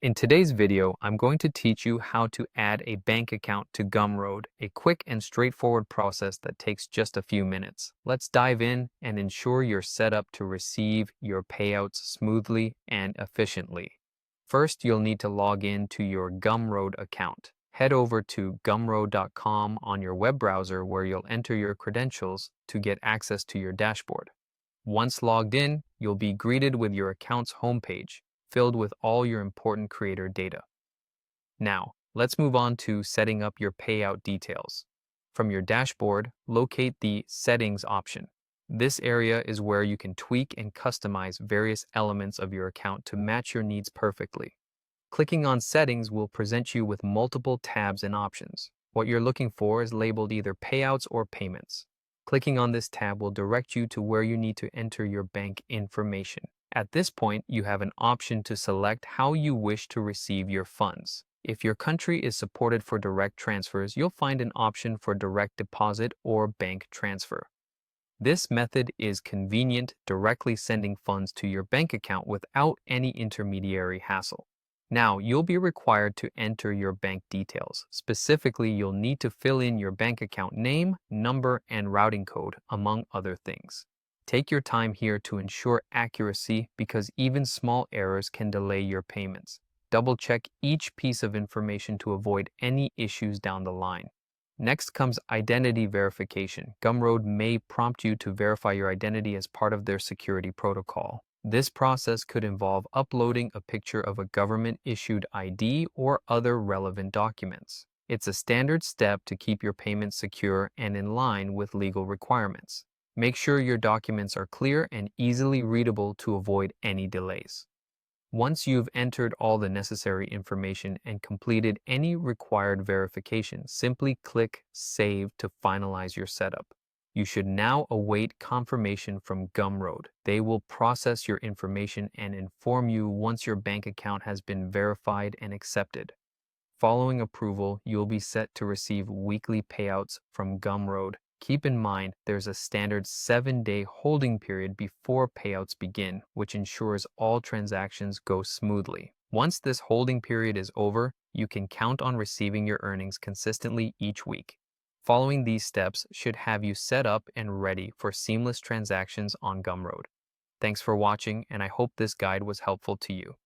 In today's video, I'm going to teach you how to add a bank account to Gumroad, a quick and straightforward process that takes just a few minutes. Let's dive in and ensure you're set up to receive your payouts smoothly and efficiently. First, you'll need to log in to your Gumroad account. Head over to gumroad.com on your web browser where you'll enter your credentials to get access to your dashboard. Once logged in, you'll be greeted with your account's homepage, filled with all your important creator data. Now, let's move on to setting up your payout details. From your dashboard, locate the Settings option. This area is where you can tweak and customize various elements of your account to match your needs perfectly. Clicking on Settings will present you with multiple tabs and options. What you're looking for is labeled either Payouts or Payments. Clicking on this tab will direct you to where you need to enter your bank information. At this point, you have an option to select how you wish to receive your funds. If your country is supported for direct transfers, you'll find an option for direct deposit or bank transfer. This method is convenient, directly sending funds to your bank account without any intermediary hassle. Now, you'll be required to enter your bank details. Specifically, you'll need to fill in your bank account name, number, and routing code, among other things. Take your time here to ensure accuracy because even small errors can delay your payments. Double-check each piece of information to avoid any issues down the line. Next comes identity verification. Gumroad may prompt you to verify your identity as part of their security protocol. This process could involve uploading a picture of a government-issued ID or other relevant documents. It's a standard step to keep your payments secure and in line with legal requirements. Make sure your documents are clear and easily readable to avoid any delays. Once you've entered all the necessary information and completed any required verification, simply click Save to finalize your setup. You should now await confirmation from Gumroad. They will process your information and inform you once your bank account has been verified and accepted. Following approval, you'll be set to receive weekly payouts from Gumroad. Keep in mind, there's a standard 7-day holding period before payouts begin, which ensures all transactions go smoothly. Once this holding period is over, you can count on receiving your earnings consistently each week. Following these steps should have you set up and ready for seamless transactions on Gumroad. Thanks for watching, and I hope this guide was helpful to you.